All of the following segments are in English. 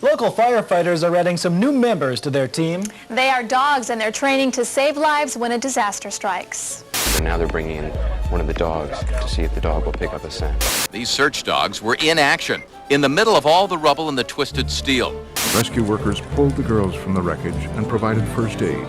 Local firefighters are adding some new members to their team. They are dogs, and they're training to save lives when a disaster strikes. And now they're bringing in one of the dogs to see if the dog will pick up a scent. These search dogs were in action, in the middle of all the rubble and the twisted steel. Rescue workers pulled the girls from the wreckage and provided first aid.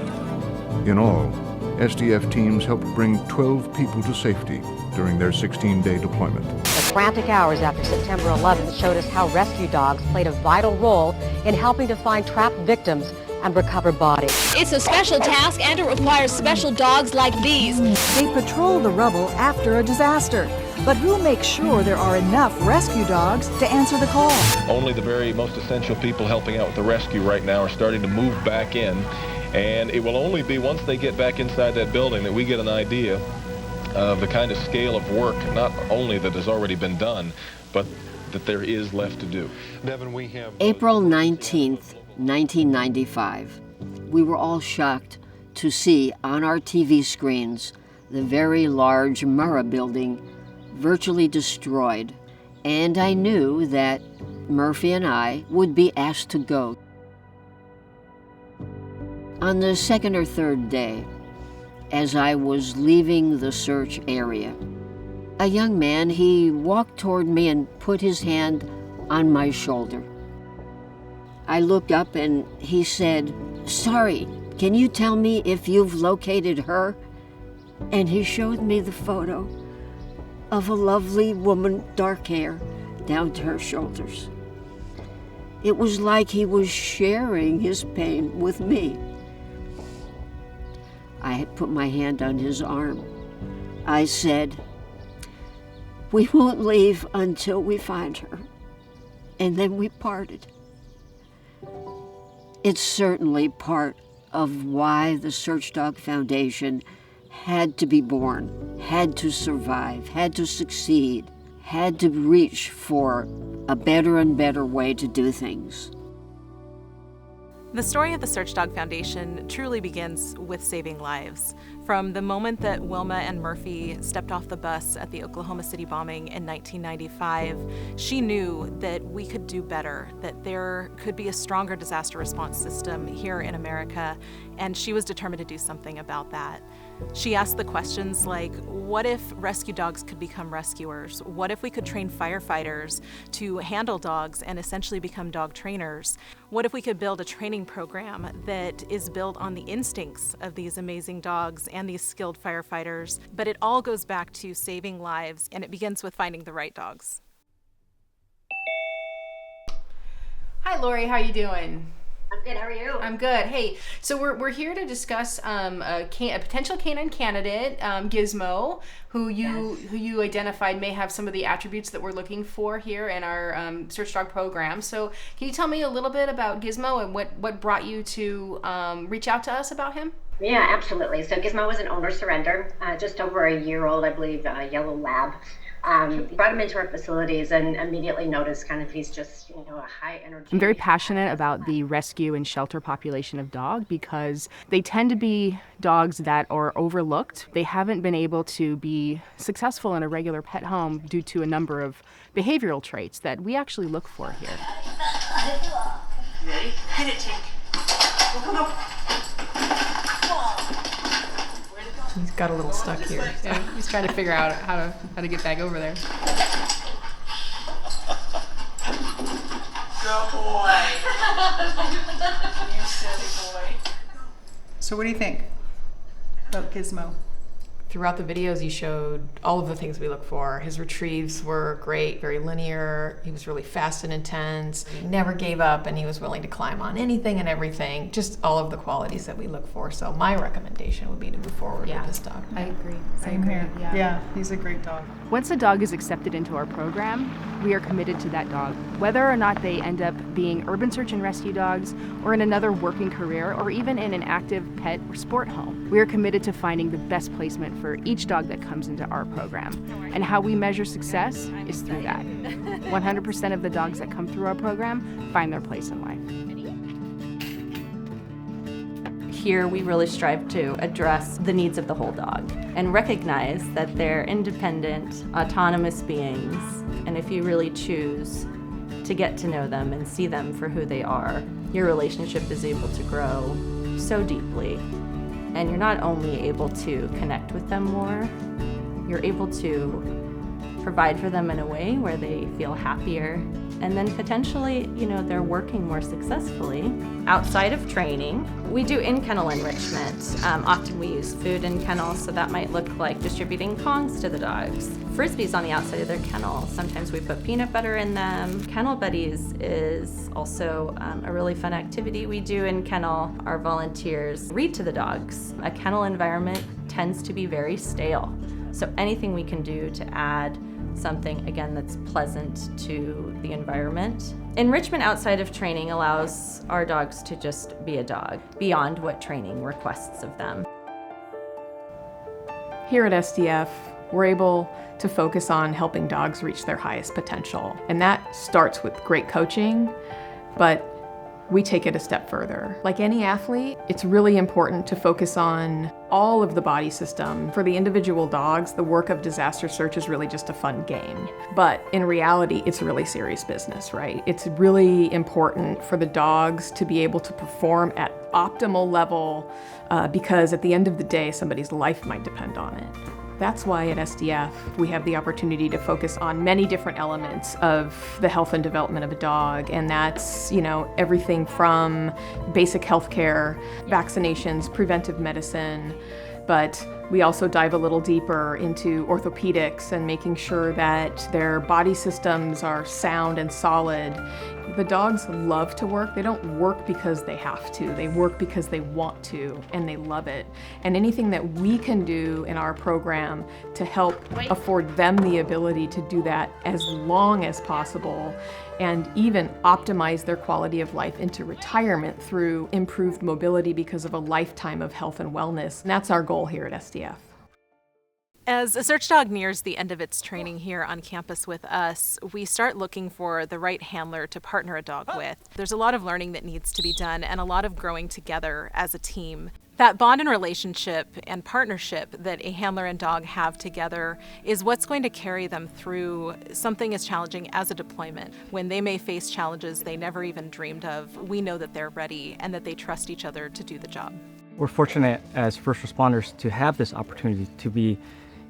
In all, SDF teams helped bring 12 people to safety during their 16-day deployment. The frantic hours after September 11th showed us how rescue dogs played a vital role in helping to find trapped victims and recover bodies. It's a special task, and it requires special dogs like these. They patrol the rubble after a disaster. But who makes sure there are enough rescue dogs to answer the call? Only the very most essential people helping out with the rescue right now are starting to move back in. And it will only be once they get back inside that building that we get an idea of the kind of scale of work, not only that has already been done, but that there is left to do. Devin, we have April 19th, 1995. We were all shocked to see on our TV screens the very large Murrah building virtually destroyed, and I knew that Murphy and I would be asked to go. On the second or third day, as I was leaving the search area, a young man, he walked toward me and put his hand on my shoulder. I looked up and he said, "Sorry, can you tell me if you've located her?" And he showed me the photo of a lovely woman, dark hair down to her shoulders. It was like he was sharing his pain with me. I had put my hand on his arm. I said, "We won't leave until we find her." And then we parted. It's certainly part of why the Search Dog Foundation had to be born, had to survive, had to succeed, had to reach for a better and better way to do things. The story of the Search Dog Foundation truly begins with saving lives. From the moment that Wilma and Murphy stepped off the bus at the Oklahoma City bombing in 1995, she knew that we could do better, that there could be a stronger disaster response system here in America, and she was determined to do something about that. She asked the questions like, what if rescue dogs could become rescuers? What if we could train firefighters to handle dogs and essentially become dog trainers? What if we could build a training program that is built on the instincts of these amazing dogs and these skilled firefighters? But it all goes back to saving lives, and it begins with finding the right dogs. Hi, Lori. How you doing? I'm good. How are you? I'm good. Hey, so we're here to discuss a potential canine candidate, Gizmo, who you identified may have some of the attributes that we're looking for here in our search dog program. So can you tell me a little bit about Gizmo and what brought you to reach out to us about him? Yeah, absolutely. So Gizmo was an owner surrender, just over a year old, I believe, yellow lab. Brought him into our facilities and immediately noticed kind of he's just, a high energy. I'm very passionate about the rescue and shelter population of dog because they tend to be dogs that are overlooked. They haven't been able to be successful in a regular pet home due to a number of behavioral traits that we actually look for here. You ready? Hit it, Tink. Go. He's got a little stuck here. So he's trying to figure out how to get back over there. Good boy. You silly boy. So what do you think about Gizmo? Throughout the videos, you showed all of the things we look for. His retrieves were great, very linear. He was really fast and intense. He never gave up, and he was willing to climb on anything and everything. Just all of the qualities that we look for. So my recommendation would be to move forward with this dog. I agree. Same here. Yeah, he's a great dog. Once a dog is accepted into our program, we are committed to that dog. Whether or not they end up being urban search and rescue dogs, or in another working career, or even in an active pet or sport home, we are committed to finding the best placement for each dog that comes into our program. And how we measure success is through that. 100% of the dogs that come through our program find their place in life. Here we really strive to address the needs of the whole dog and recognize that they're independent, autonomous beings, and if you really choose to to get to know them and see them for who they are, your relationship is able to grow so deeply. And you're not only able to connect with them more, you're able to provide for them in a way where they feel happier, and then potentially, they're working more successfully. Outside of training, we do in-kennel enrichment. Often we use food in kennels, so that might look like distributing Kongs to the dogs. Frisbees on the outside of their kennel. Sometimes we put peanut butter in them. Kennel Buddies is also a really fun activity we do in kennel. Our volunteers read to the dogs. A kennel environment tends to be very stale, so anything we can do to add something, again, that's pleasant to the environment. Enrichment outside of training allows our dogs to just be a dog, beyond what training requests of them. Here at SDF, we're able to focus on helping dogs reach their highest potential. And that starts with great coaching, but we take it a step further. Like any athlete, it's really important to focus on all of the body system. For the individual dogs, the work of disaster search is really just a fun game. But in reality, it's really serious business, right? It's really important for the dogs to be able to perform at optimal level because at the end of the day, somebody's life might depend on it. That's why at SDF, we have the opportunity to focus on many different elements of the health and development of a dog. And that's, everything from basic health care, vaccinations, preventive medicine, but we also dive a little deeper into orthopedics and making sure that their body systems are sound and solid. The dogs love to work. They don't work because they have to. They work because they want to, and they love it. And anything that we can do in our program to help afford them the ability to do that as long as possible, and even optimize their quality of life into retirement through improved mobility because of a lifetime of health and wellness. And that's our goal here at SDF. As a search dog nears the end of its training here on campus with us, we start looking for the right handler to partner a dog with. There's a lot of learning that needs to be done and a lot of growing together as a team. That bond and relationship and partnership that a handler and dog have together is what's going to carry them through something as challenging as a deployment. When they may face challenges they never even dreamed of, we know that they're ready and that they trust each other to do the job. We're fortunate as first responders to have this opportunity to be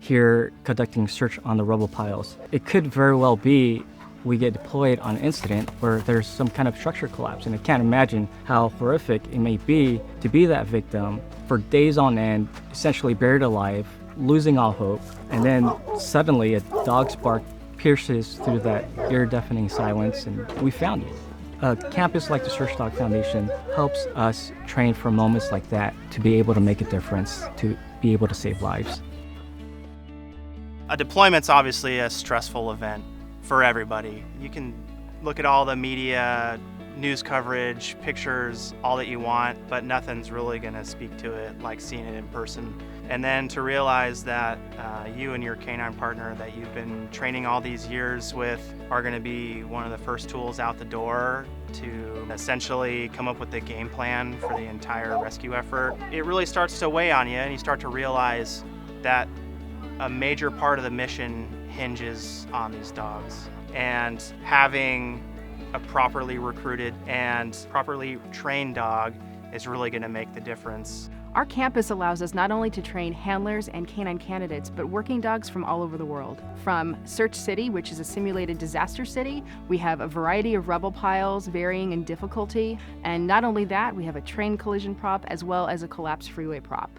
here conducting search on the rubble piles. It could very well be we get deployed on an incident where there's some kind of structure collapse, and I can't imagine how horrific it may be to be that victim for days on end, essentially buried alive, losing all hope, and then suddenly a dog's bark pierces through that ear-deafening silence, and we found you. A campus like the Search Dog Foundation helps us train for moments like that to be able to make a difference, to be able to save lives. A deployment's obviously a stressful event for everybody. You can look at all the media, news coverage, pictures, all that you want, but nothing's really going to speak to it like seeing it in person. And then to realize that you and your canine partner that you've been training all these years with are going to be one of the first tools out the door to essentially come up with the game plan for the entire rescue effort. It really starts to weigh on you, and you start to realize that a major part of the mission hinges on these dogs. And having a properly recruited and properly trained dog is really going to make the difference. Our campus allows us not only to train handlers and canine candidates, but working dogs from all over the world. From Search City, which is a simulated disaster city, we have a variety of rubble piles varying in difficulty. And not only that, we have a train collision prop as well as a collapsed freeway prop.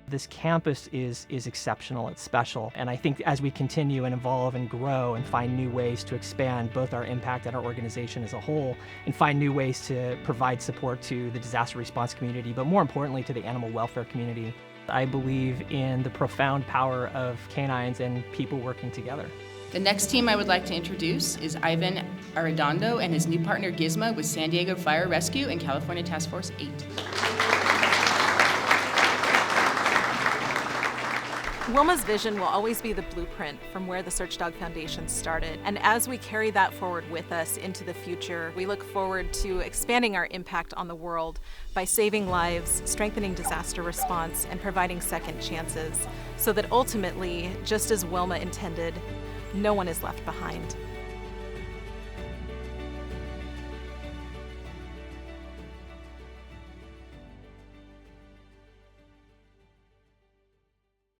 This campus is exceptional, it's special, and I think as we continue and evolve and grow and find new ways to expand both our impact and our organization as a whole, and find new ways to provide support to the disaster response community, but more importantly to the animal welfare community, I believe in the profound power of canines and people working together. The next team I would like to introduce is Ivan Arredondo and his new partner Gizmo with San Diego Fire Rescue and California Task Force 8. Wilma's vision will always be the blueprint from where the Search Dog Foundation started. And as we carry that forward with us into the future, we look forward to expanding our impact on the world by saving lives, strengthening disaster response, and providing second chances, so that ultimately, just as Wilma intended, no one is left behind.